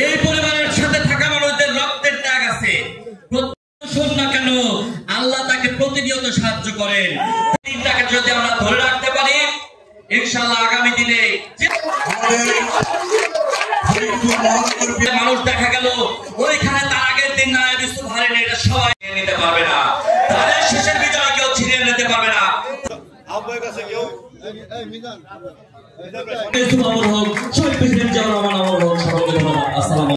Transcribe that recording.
এই পরিবারের সাথে থাকা মানুষদের রক্তের ত্যাগ আছে, না কেন আল্লাহ তাকে প্রতিনিয়ত সাহায্য করেন। দিনটাকে যদি আমরা ধরে রাখতে পারি, ইনশাআল্লাহ আগামী দিনে মানুষ দেখা গেল ওইখানে তার আগের দিন না ইউসুফ হারেন, এটা সবাই নিতে পারবে না, তাদের শেষের বিজয় কেউ ছিনিয়ে নিতে পারবে না। আপনার কাছে কেউ ইউসুফ আমর হোক, শহীদ প্রেসিডেন্ট জিয়াউর রহমান আমর হোক, সকলকে ধন্যবাদ। আসসালাম।